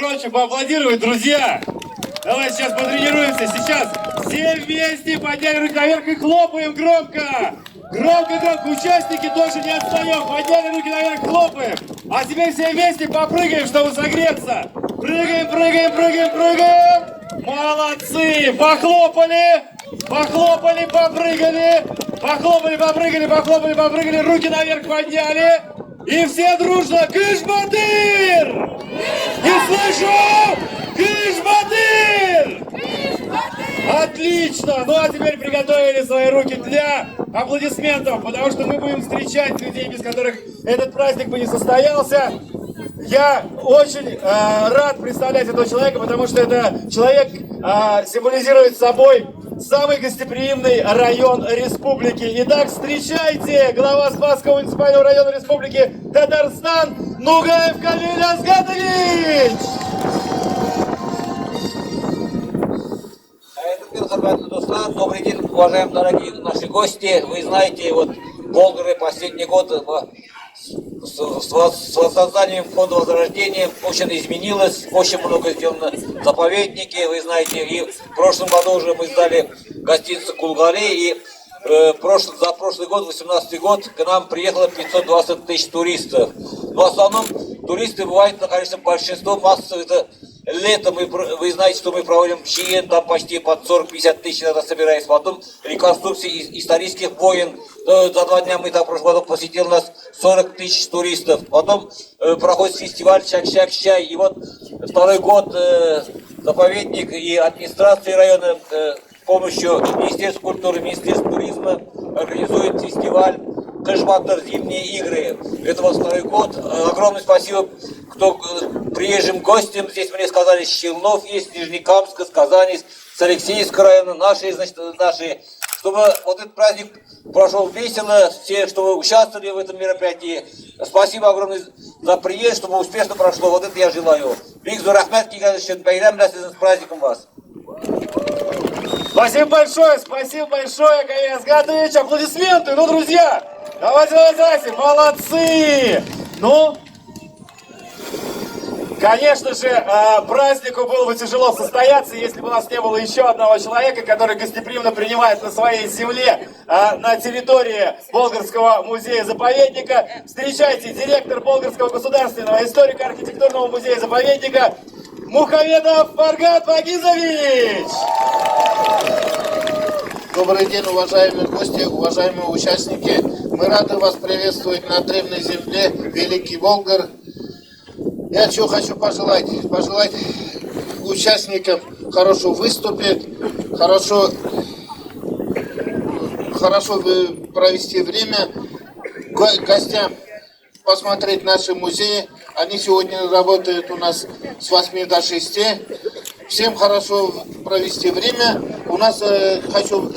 погромче поаплодировать, друзья. Давайте сейчас потренируемся. Сейчас все вместе подняли руки наверх и хлопаем громко. Громко, громко. Участники тоже не отстаем. Подняли руки наверх, хлопаем. А теперь все вместе попрыгаем, чтобы согреться. Прыгаем, прыгаем, прыгаем, прыгаем. Молодцы. Похлопали. Похлопали, попрыгали. Похлопали, попрыгали, похлопали, попрыгали. Руки наверх подняли. И все дружно. Кыш-Батыр! Не слышу! Кыш-Батыр! Отлично! Ну а теперь приготовили свои руки для аплодисментов, потому что мы будем встречать людей, без которых этот праздник бы не состоялся. Я очень рад представлять этого человека, потому что это человек символизирует собой самый гостеприимный район республики. Итак, встречайте глава Спасского муниципального района республики Татарстан Нугаев Камиль Азгатович! Добрый день, уважаемые дорогие наши гости. Вы знаете, вот Болгары последний год с воссозданием фонда возрождения очень изменилось, очень много сделано заповедники, вы знаете, и в прошлом году уже мы сдали гостиницу Кулгари, и за прошлый год, 2018 год, к нам приехало 520 тысяч туристов. Но в основном туристы бывают, конечно, большинство массово, это летом, вы знаете, что мы проводим ЧИЕН, там почти под 40-50 тысяч иногда собирается, потом реконструкции исторических войн. За 2 дня мы там в прошлом году посетил нас 40 тысяч туристов. Потом проходит фестиваль Чак-Чак-Чай. И вот второй год заповедник и администрация района с помощью Министерства культуры, Министерства туризма организует фестиваль Кыш-Батыр, зимние игры. Это вот второй год. Огромное спасибо, кто приезжим гостям. Здесь мне сказали, с Челнов есть, с Нижнекамска, с Казани, с Алексеевского района, наши, чтобы вот этот праздник прошел весело, все, что вы участвовали в этом мероприятии. Спасибо огромное за приезд, чтобы успешно прошло. Вот это я желаю. Бигзу Рахмет, с праздником вас. Спасибо большое, Камиль Азгатович. Аплодисменты, ну, друзья, давайте, молодцы. Ну, конечно же, празднику было бы тяжело состояться, если бы у нас не было еще одного человека, который гостеприимно принимает на своей земле, на территории Болгарского музея-заповедника. Встречайте, директор Болгарского государственного историко-архитектурного музея-заповедника Мухамедов Фаргат Багизович. Добрый день, уважаемые гости, уважаемые участники. Мы рады вас приветствовать на древней земле Великий Болгар. Я что хочу пожелать участникам хорошо выступить, хорошо провести время, гостям посмотреть наши музеи. Они сегодня работают у нас с 8 до 6. Всем хорошо провести время. У нас хочу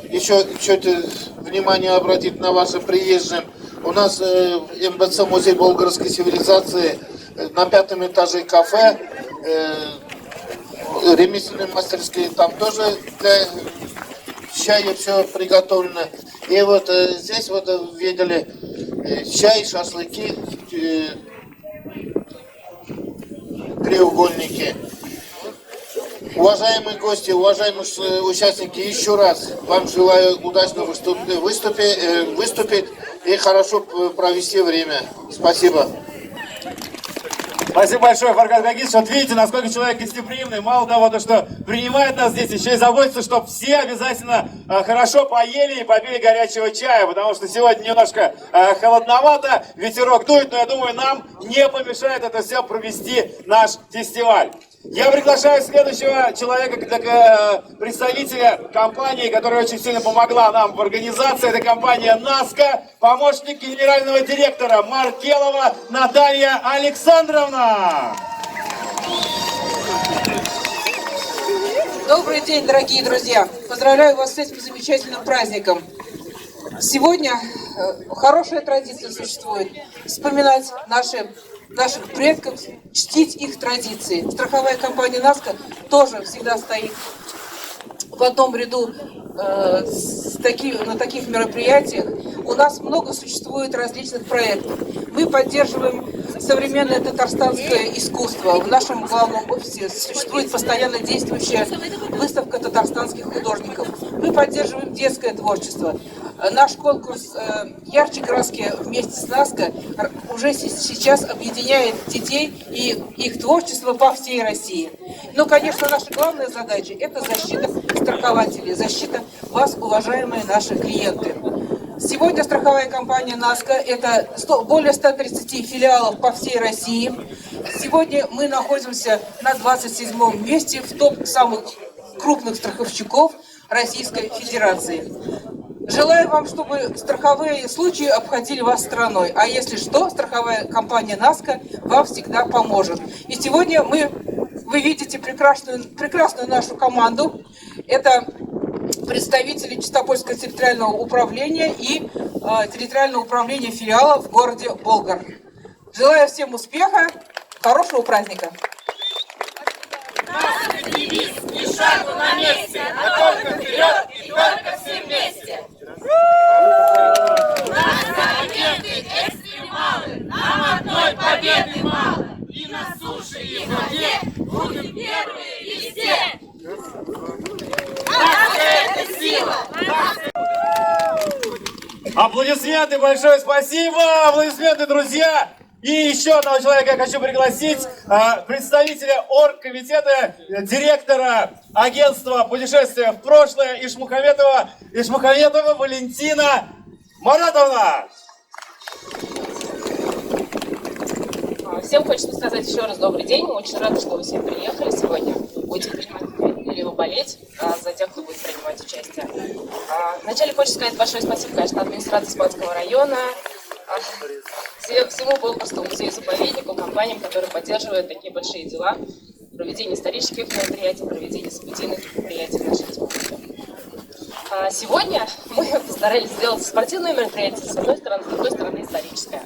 еще что-то внимание обратить на ваши приезжим. У нас МБЦ музей болгарской цивилизации. На 5-м этаже кафе, ремесленные мастерские, там тоже для чая все приготовлено. И вот здесь вот видели чай, шашлыки, треугольники. Уважаемые гости, уважаемые участники, еще раз вам желаю удачно выступить и хорошо провести время. Спасибо. Спасибо большое, Фаргат Багизович. Вот видите, насколько человек гостеприимный. Мало того, что принимает нас здесь, еще и заботится, чтобы все обязательно хорошо поели и попили горячего чая, потому что сегодня немножко холодновато, ветерок дует, но я думаю, нам не помешает это все провести наш фестиваль. Я приглашаю следующего человека, представителя компании, которая очень сильно помогла нам в организации. Это компания «Наска», помощник генерального директора Маркелова Наталья Александровна. Добрый день, дорогие друзья! Поздравляю вас с этим замечательным праздником. Сегодня хорошая традиция существует вспоминать наших предков, чтить их традиции. Страховая компания «Наска» тоже всегда стоит в одном ряду на таких мероприятиях. у нас много существует различных проектов. Мы поддерживаем современное татарстанское искусство. В нашем главном офисе существует постоянно действующая выставка татарстанских художников. Мы поддерживаем детское творчество. Наш конкурс «Ярче краски вместе с НАСКО» уже сейчас объединяет детей и их творчество по всей России. Но, конечно, наша главная задача – это защита страхователей, защита вас, уважаемые наши клиенты. Сегодня страховая компания «НАСКО» – это более 130 филиалов по всей России. Сегодня мы находимся на 27-м месте в топ самых крупных страховщиков Российской Федерации. Желаю вам, чтобы страховые случаи обходили вас стороной. А если что, страховая компания «НАСКО» вам всегда поможет. И сегодня вы видите прекрасную нашу команду. Это представители Чистопольского территориального управления и территориального управления филиала в городе Болгар. Желаю всем успеха, хорошего праздника! Наш девиз «Ни шагу на месте, а только вперед и только все вместе». Нас агенты экстремалы, нам одной победы мало. И на суше, и в воде будем первые везде. Наша это сила. Аплодисменты, большое спасибо! Аплодисменты, друзья! И еще одного человека я хочу пригласить, представителя оргкомитета, директора агентства путешествия в прошлое Ишмухаметова Валентина Маратовна. Всем хочется сказать еще раз добрый день. Мы очень рады, что вы все приехали сегодня. Будете принимать или болеть за тех, кто будет принимать участие. Вначале хочется сказать большое спасибо, конечно, администрации Спасского района, всему Болгарскому музею-заповеднику, компаниям, которые поддерживают такие большие дела, проведение исторических мероприятий, проведение событийных мероприятий в нашей республике. Сегодня мы постарались сделать спортивное мероприятие, с одной стороны, с другой стороны историческое.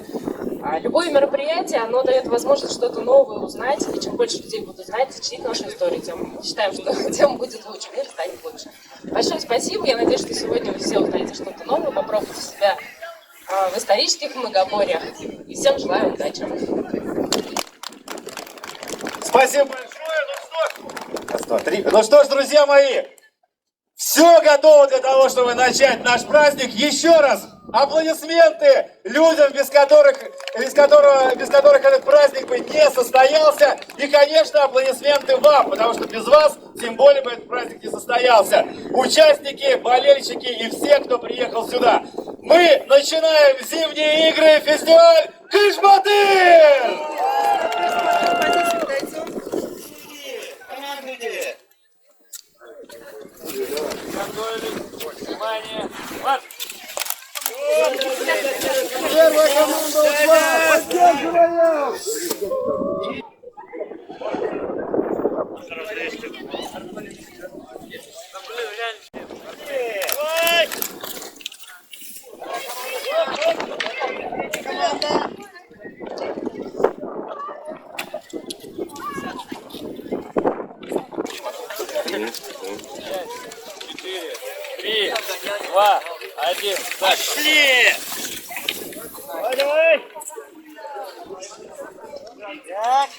Любое мероприятие, оно дает возможность что-то новое узнать, и чем больше людей будут знать, изучить нашу историю, тем считаем, что тем будет лучше, мир станет лучше. Большое спасибо, я надеюсь, что сегодня вы все узнаете что-то новое, попробуйте себя в исторических многоборьях. И всем желаю удачи. Спасибо большое. Ну что ж, друзья мои, все готово для того, чтобы начать наш праздник. Еще раз аплодисменты людям, без которых этот праздник бы не состоялся. И, конечно, аплодисменты вам, потому что без вас тем более бы этот праздник не состоялся. Участники, болельщики и все, кто приехал сюда. Мы начинаем зимние игры, фестиваль Кыш-Батыр! Внимание! Марш! Первая команда ушла! Поддерживаем! Четыре, 3, 2, 1, пошли! Давай! Так.